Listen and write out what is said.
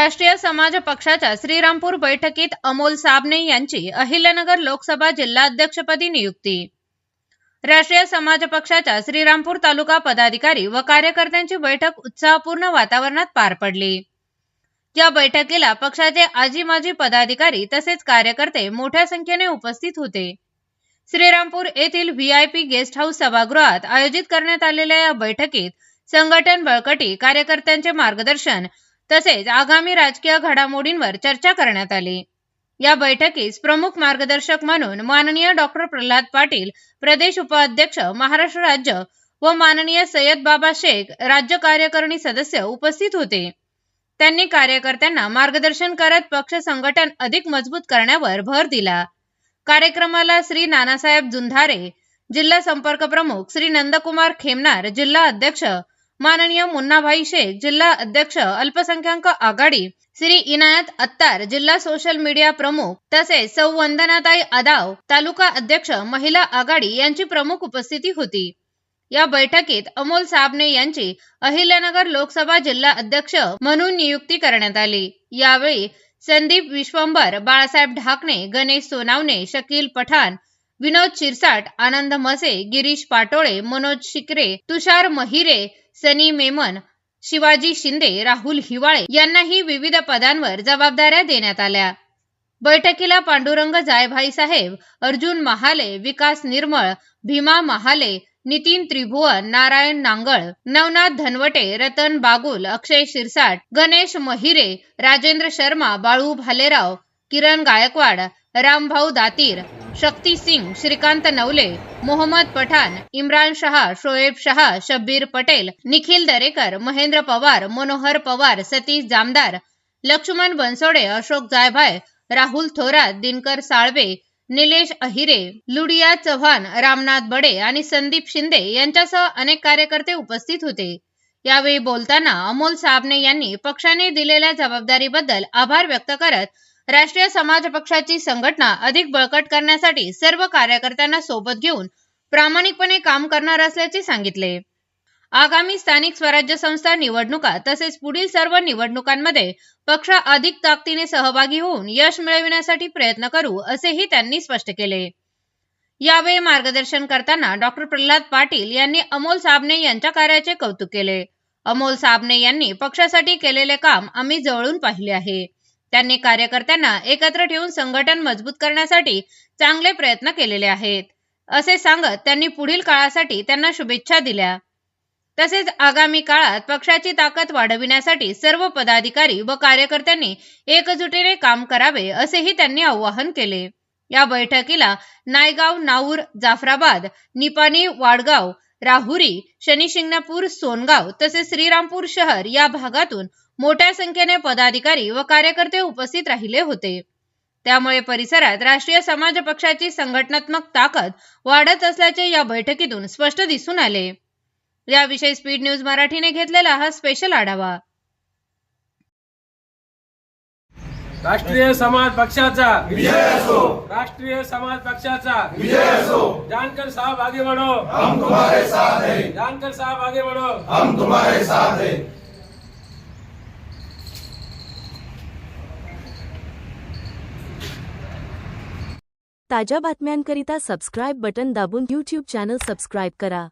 राष्ट्रीय समाज पक्षाच्या श्रीरामपूर बैठकीत अमोल साबणे यांची अहिल्यानगर लोकसभा जिल्हाध्यक्षपदी नियुक्ती। राष्ट्रीय समाज पक्षाच्या श्रीरामपूर तालुका पदाधिकारी व कार्यकर्त्यांची बैठक उत्साहपूर्ण वातावरणात पार पडली। या बैठकीला पक्षाचे आजी माजी पदाधिकारी तसेच कार्यकर्ते मोठ्या संख्येने उपस्थित होते। श्रीरामपूर येथील व्हीआयपी गेस्ट हाऊस सभागृहात आयोजित करण्यात आलेल्या या बैठकीत संघटन बळकटी, कार्यकर्त्यांचे मार्गदर्शन तसेच आगामी राजकीय घडामोडींवर चर्चा करण्यात आली। या बैठकीस प्रमुख मार्गदर्शक म्हणून माननीय डॉक्टर प्रल्हाद पाटील, प्रदेश उपाध्यक्ष महाराष्ट्र राज्य व माननीय सय्यद बाबा शेख, राज्य कार्यकारिणी सदस्य उपस्थित होते। त्यांनी कार्यकर्त्यांना मार्गदर्शन करत पक्ष संघटन अधिक मजबूत करण्यावर भर दिला। कार्यक्रमाला श्री नानासाहेब जुंधारे, जिल्हा संपर्क प्रमुख, श्री नंदकुमार खेमनार, जिल्हा अध्यक्ष, माननीय मुन्नाभाई शेख, जिल्हा अध्यक्ष अल्पसंख्याक आघाडी, श्री इनायत अत्तार, जिल्हा सोशल मीडिया प्रमुख तसेच सौ वंदनाताई आदाव, तालुका अध्यक्ष महिला आघाडी यांची प्रमुख उपस्थिती होती। या बैठकीत अमोल साबणे यांची अहिल्यानगर लोकसभा जिल्हा अध्यक्ष म्हणून नियुक्ती करण्यात आली। यावेळी संदीप विश्वंभर, बाळासाहेब ढाकणे, गणेश सोनावणे, शकील पठाण, विनोद शिरसाट, आनंद मसे, गिरीश पाटोळे, मनोज शिकरे, तुषार महिरे, सनी मेमन, शिवाजी शिंदे, राहुल हिवाळे यांनाही विविध पदांवर जबाबदाऱ्या देण्यात आल्या। बैठकीला पांडुरंग जायभाई साहेब, अर्जुन महाले, विकास निर्मळ, भीमा महाले, नितीन त्रिभुवन, नारायण नांगळ, नवनाथ धनवटे, रतन बागुल, अक्षय शिरसाट, गणेश महिरे, राजेंद्र शर्मा, बाळू भालेराव, किरण गायकवाड, रामभाऊ दातीर, शक्ती सिंग, श्रीकांत नवले, मोहम्मद पठाण, इम्रान शहा, शोएब शहा, शब्बीर पटेल, निखिल दरेकर, महेंद्र पवार, मनोहर पवार, सतीश जामदार, लक्ष्मण बनसोडे, अशोक जायभाय, राहुल थोरात, दिनकर साळवे, निलेश अहिरे, लुडिया चव्हाण, रामनाथ बडे आणि संदीप शिंदे यांच्यासह अनेक कार्यकर्ते उपस्थित होते। यावेळी बोलताना अमोल साबणे यांनी पक्षाने दिलेल्या जबाबदारीबद्दल आभार व्यक्त करत राष्ट्रीय समाज पक्षाची संघटना अधिक बळकट करण्यासाठी सर्व कार्यकर्त्यांना सोबत घेऊन प्रामाणिकपणे काम करणार असल्याचे सांगितले। आगामी स्थानिक स्वराज्य संस्था निवडणुका तसेच पुढील सर्व निवडणुकांमध्ये पक्ष अधिक ताकदीने सहभागी होऊन यश मिळविण्यासाठी प्रयत्न करू असेही त्यांनी स्पष्ट केले। यावेळी मार्गदर्शन करताना डॉक्टर प्रल्हाद पाटील यांनी अमोल साबणे यांच्या कार्याचे कौतुक केले। अमोल साबणे यांनी पक्षासाठी केलेले काम आम्ही जवळून पाहिले आहे। त्यांनी कार्यकर्त्यांना एकत्र ठेवून संघटन मजबूत करण्यासाठी चांगले प्रयत्न केलेले आहेत असे सांगत त्यांनी पुढील काळासाठी त्यांना शुभेच्छा दिल्या। तसेच आगामी काळात पक्षाची ताकद वाढविण्यासाठी सर्व पदाधिकारी व कार्यकर्त्यांनी एकजुटीने काम करावे असेही त्यांनी आवाहन केले। या बैठकीला नायगाव, नाऊर, जाफराबाद, निपाणी, वाडगाव, राहुरी, शनिशिंगणापूर, सोनगाव तसेच श्रीरामपूर शहर या भागातून मोठ्या संख्येने पदाधिकारी व कार्यकर्ते उपस्थित राहिले होते। त्यामुळे परिसरात राष्ट्रीय समाज पक्षाची संघटनात्मक ताकद वाढत असल्याचे या बैठकीतून स्पष्ट दिसून आले। याविषयी स्पीड न्यूज मराठीने घेतलेला हा स्पेशल आढावा। राष्ट्रीय समाज पक्षाचा विजय असो, राष्ट्रीय समाज पक्षाचा विजय असो। जानकर साहब आगे बढ़ो, हम तुम्हारे साथ हैं। जानकर साहब आगे बढ़ो, हम तुम्हारे साथ हैं। ताज्या बातम्यांकरिता सबस्क्राइब बटन दाबून YouTube चॅनल सबस्क्राइब करा।